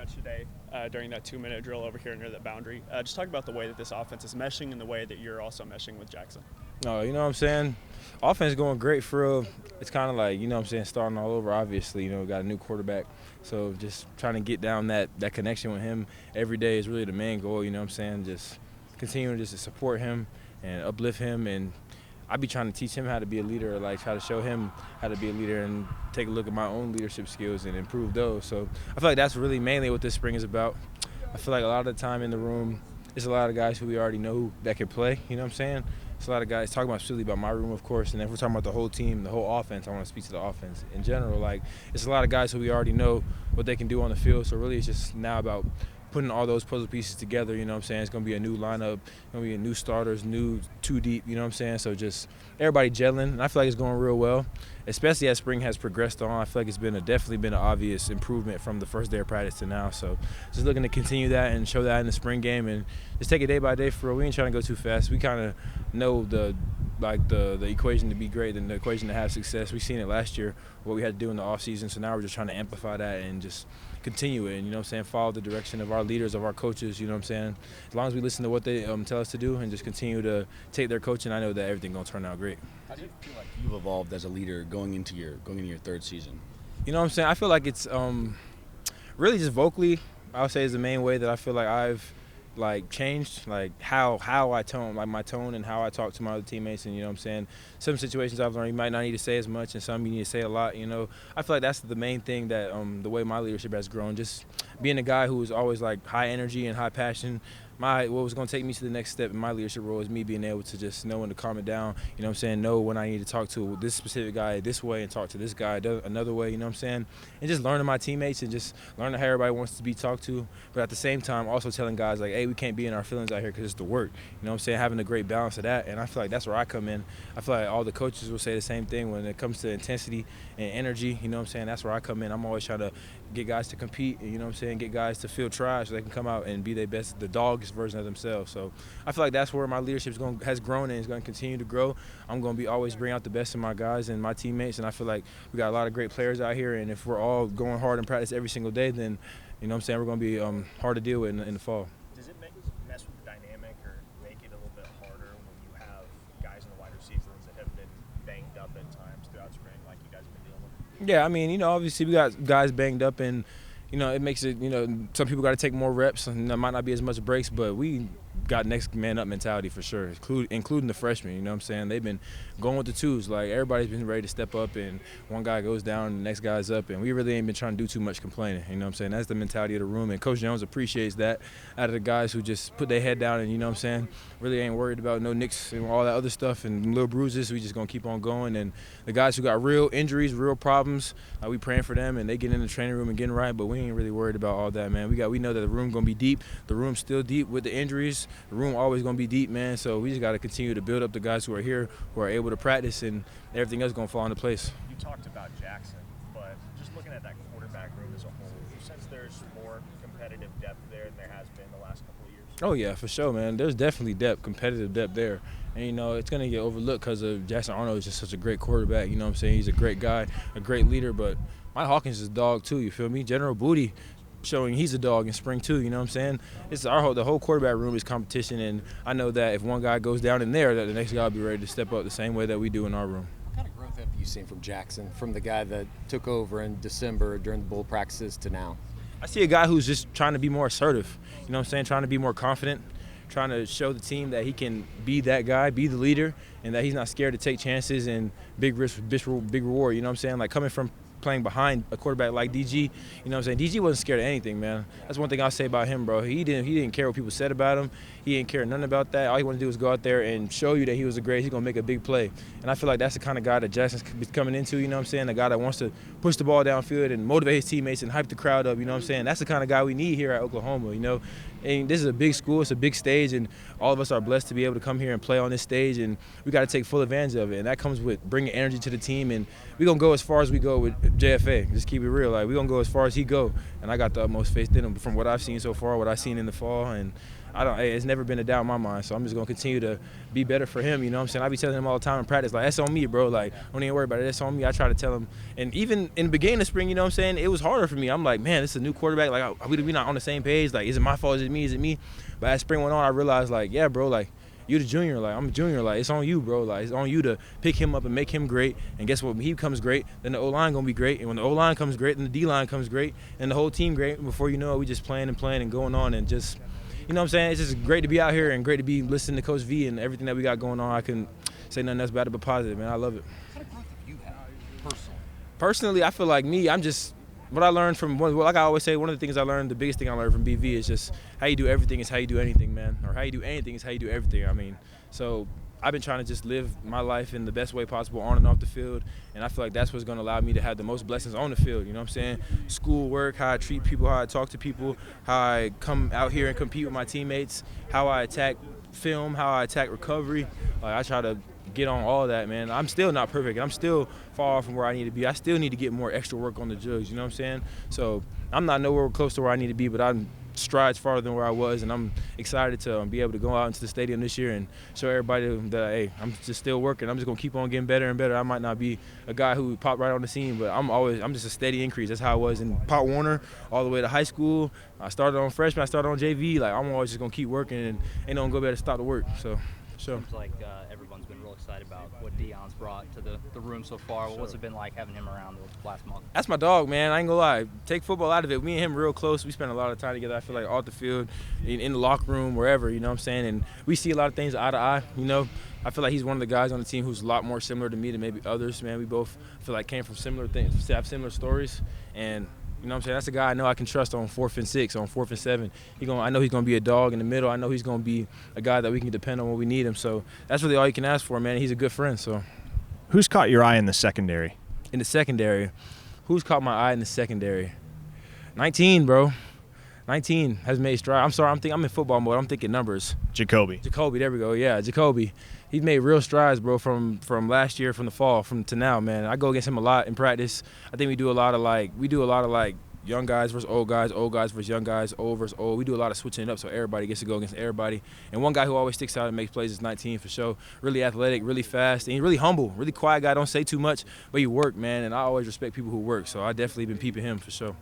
catch today during that 2-minute drill over here near the boundary. Just talk about the way that this offense is meshing and the way that you're also meshing with Jackson. No, you know what I'm saying? Offense going great for real. It's kind of like, you know what I'm saying, starting all over, obviously. You know, we got a new quarterback. So just trying to get down that connection with him every day is really the main goal, you know what I'm saying? Just continuing just to support him and uplift him. And I be trying to teach him how to be a leader, like try to show him how to be a leader and take a look at my own leadership skills and improve those. So I feel like that's really mainly what this spring is about. I feel like a lot of the time in the room, there's a lot of guys who we already know that can play, you know what I'm saying? There's a lot of guys talking about specifically about my room, of course, and if we're talking about the whole team, the whole offense, I want to speak to the offense in general. Like, it's a lot of guys who we already know what they can do on the field, so really it's just now about putting all those puzzle pieces together, you know what I'm saying? It's going to be a new lineup, going to be a new starters, new two deep, you know what I'm saying? So just everybody gelling, and I feel like it's going real well, especially as spring has progressed on. I feel like it's been definitely been an obvious improvement from the first day of practice to now. So just looking to continue that and show that in the spring game and just take it day by day for real. We ain't trying to go too fast. We kind of know the equation to be great and the equation to have success. We've seen it last year, what we had to do in the offseason, so now we're just trying to amplify that and just continue it, and, you know what I'm saying, follow the direction of our leaders, of our coaches, you know what I'm saying. As long as we listen to what they tell us to do and just continue to take their coaching, I know that everything's going to turn out great. How do you feel like you've evolved as a leader going into your third season? You know what I'm saying? I feel like it's really just vocally, I would say, is the main way that I feel like I've changed, like how I tone, like my tone and how I talk to my other teammates. And, you know what I'm saying, some situations I've learned you might not need to say as much, and some you need to say a lot, you know. I feel like that's the main thing that the way my leadership has grown, just being a guy who was always like high energy and high passion. What was going to take me to the next step in my leadership role is me being able to just know when to calm it down, you know what I'm saying, know when I need to talk to this specific guy this way and talk to this guy another way, you know what I'm saying, and just learning my teammates and just learning how everybody wants to be talked to, but at the same time also telling guys like, hey, we can't be in our feelings out here because it's the work, you know what I'm saying, having a great balance of that. And I feel like that's where I come in. I feel like all the coaches will say the same thing when it comes to intensity and energy, you know what I'm saying, that's where I come in. I'm always trying to get guys to compete, you know what I'm saying, get guys to feel tried so they can come out and be their best, the doggiest version of themselves. So I feel like that's where my leadership has grown and is going to continue to grow. I'm going to be always bring out the best in my guys and my teammates, and I feel like we got a lot of great players out here, and if we're all going hard in practice every single day, then, you know what I'm saying, we're going to be hard to deal with in the fall. Does it mess with the dynamic or make it a little bit harder when you have guys in the wide receivers that have been banged up at times throughout spring like you guys have been dealing with? Yeah, I mean, you know, obviously we got guys banged up, and, you know, it makes it, you know, some people got to take more reps, and there might not be as much breaks, but we got next man up mentality for sure, including the freshmen, you know what I'm saying? They've been going with the twos. Like, everybody's been ready to step up, and one guy goes down, the next guy's up, and we really ain't been trying to do too much complaining, you know what I'm saying? That's the mentality of the room, and Coach Jones appreciates that out of the guys who just put their head down and, you know what I'm saying, really ain't worried about no nicks and all that other stuff and little bruises. We just going to keep on going. And the guys who got real injuries, real problems, we praying for them, and they get in the training room and getting right, but we ain't really worried about all that, man. We know that the room going to be deep. The room's still deep with the injuries. The room always going to be deep, man. So we just got to continue to build up the guys who are here, who are able to practice, and everything else is going to fall into place. You talked about Jackson, but just looking at that quarterback room as a whole, since there's more competitive depth there than there has been the last couple of years. Oh, yeah, for sure, man. There's definitely depth, competitive depth there. And, you know, it's going to get overlooked because of Jackson Arnold is just such a great quarterback. You know what I'm saying? He's a great guy, a great leader. But Mike Hawkins is a dog, too. You feel me? General Booty showing he's a dog in spring, too. You know what I'm saying? The whole quarterback room is competition. And I know that if one guy goes down in there, that the next guy will be ready to step up the same way that we do in our room. What kind of growth have you seen from Jackson, from the guy that took over in December during the bowl practices to now? I see a guy who's just trying to be more assertive. You know what I'm saying? Trying to be more confident. Trying to show the team that he can be that guy, be the leader, and that he's not scared to take chances and big risk, big reward. You know what I'm saying? Like, coming from playing behind a quarterback like DG, you know what I'm saying? DG wasn't scared of anything, man. That's one thing I'll say about him, bro. He didn't care what people said about him. He didn't care nothing about that. All he wanted to do was go out there and show you that he was a great, he's going to make a big play. And I feel like that's the kind of guy that Jackson's coming into, you know what I'm saying? A guy that wants to push the ball downfield and motivate his teammates and hype the crowd up, you know what I'm saying? That's the kind of guy we need here at Oklahoma, you know? And this is a big school, it's a big stage, and all of us are blessed to be able to come here and play on this stage, and we got to take full advantage of it. And that comes with bringing energy to the team, and we're going to go as far as we go with JFA. Just keep it real. Like, we're going to go as far as he go, and I got the utmost faith in him from what I've seen so far, what I've seen in the fall, and It's never been a doubt in my mind. So I'm just gonna continue to be better for him. You know what I'm saying? I be telling him all the time in practice, like, that's on me, bro. Like, don't even worry about it. That's on me. I try to tell him. And even in the beginning of spring, you know what I'm saying, it was harder for me. I'm like, man, this is a new quarterback. Like, we not on the same page. Like, is it my fault? Is it me? Is it me? But as spring went on, I realized, like, yeah, bro, like, you the junior, like, I'm a junior, like, it's on you, bro. Like, it's on you to pick him up and make him great. And guess what? When he becomes great, then the O-line gonna be great. And when the O-line comes great, then the D-line comes great, and the whole team great. And before you know it, we just playing and going on, and just, you know what I'm saying? It's just great to be out here and great to be listening to Coach V and everything that we got going on. I couldn't say nothing else about it but positive, man. I love it. What kind of growth have you had personally? Personally, I feel like I'm just, what I learned from, like I always say, one of the things I learned, the biggest thing I learned from BV is just how you do everything is how you do anything, man. Or how you do anything is how you do everything. I mean, so I've been trying to just live my life in the best way possible on and off the field, and I feel like that's what's going to allow me to have the most blessings on the field, you know what I'm saying? School, work, how I treat people, how I talk to people, how I come out here and compete with my teammates, how I attack film, how I attack recovery. Like, I try to get on all that, man. I'm still not perfect. I'm still far from where I need to be. I still need to get more extra work on the jugs, you know what I'm saying? So I'm not nowhere close to where I need to be, but I'm strides farther than where I was, and I'm excited to be able to go out into the stadium this year and show everybody that, hey, I'm just still working. I'm just going to keep on getting better and better. I might not be a guy who popped right on the scene, but I'm just a steady increase. That's how I was in Pop Warner all the way to high school. I started on freshman, I started on JV. Like, I'm always just going to keep working, and ain't no going to go better to stop the work. So, sure. Seems like everyone's been real excited about what Deion's brought to the room so far. Well, what's it been like having him around the last month? That's my dog, man. I ain't gonna lie. Take football out of it. Me and him real close. We spend a lot of time together. I feel like off the field, in the locker room, wherever, you know what I'm saying? And we see a lot of things eye to eye, you know. I feel like he's one of the guys on the team who's a lot more similar to me than maybe others, man. We both feel like came from similar things, have similar stories. And, you know what I'm saying, that's a guy I know I can trust on 4th and 6, on 4th and 7. I know he's going to be a dog in the middle. I know he's going to be a guy that we can depend on when we need him. So that's really all you can ask for, man. He's a good friend. So, Who's caught your eye in the secondary? in the secondary, who's caught my eye in the secondary? 19, bro. 19 has made strides. I'm sorry, I'm in football mode. I'm thinking numbers. Jacoby, there we go. Yeah, Jacoby. He's made real strides, bro, from last year, from the fall, to now, man. I go against him a lot in practice. I think we do a lot of young guys versus old guys versus young guys, old versus old. We do a lot of switching it up so everybody gets to go against everybody. And one guy who always sticks out and makes plays is 19 for sure. Really athletic, really fast, and he's really humble, really quiet guy. Don't say too much, but he work, man. And I always respect people who work, so I definitely been peeping him for sure.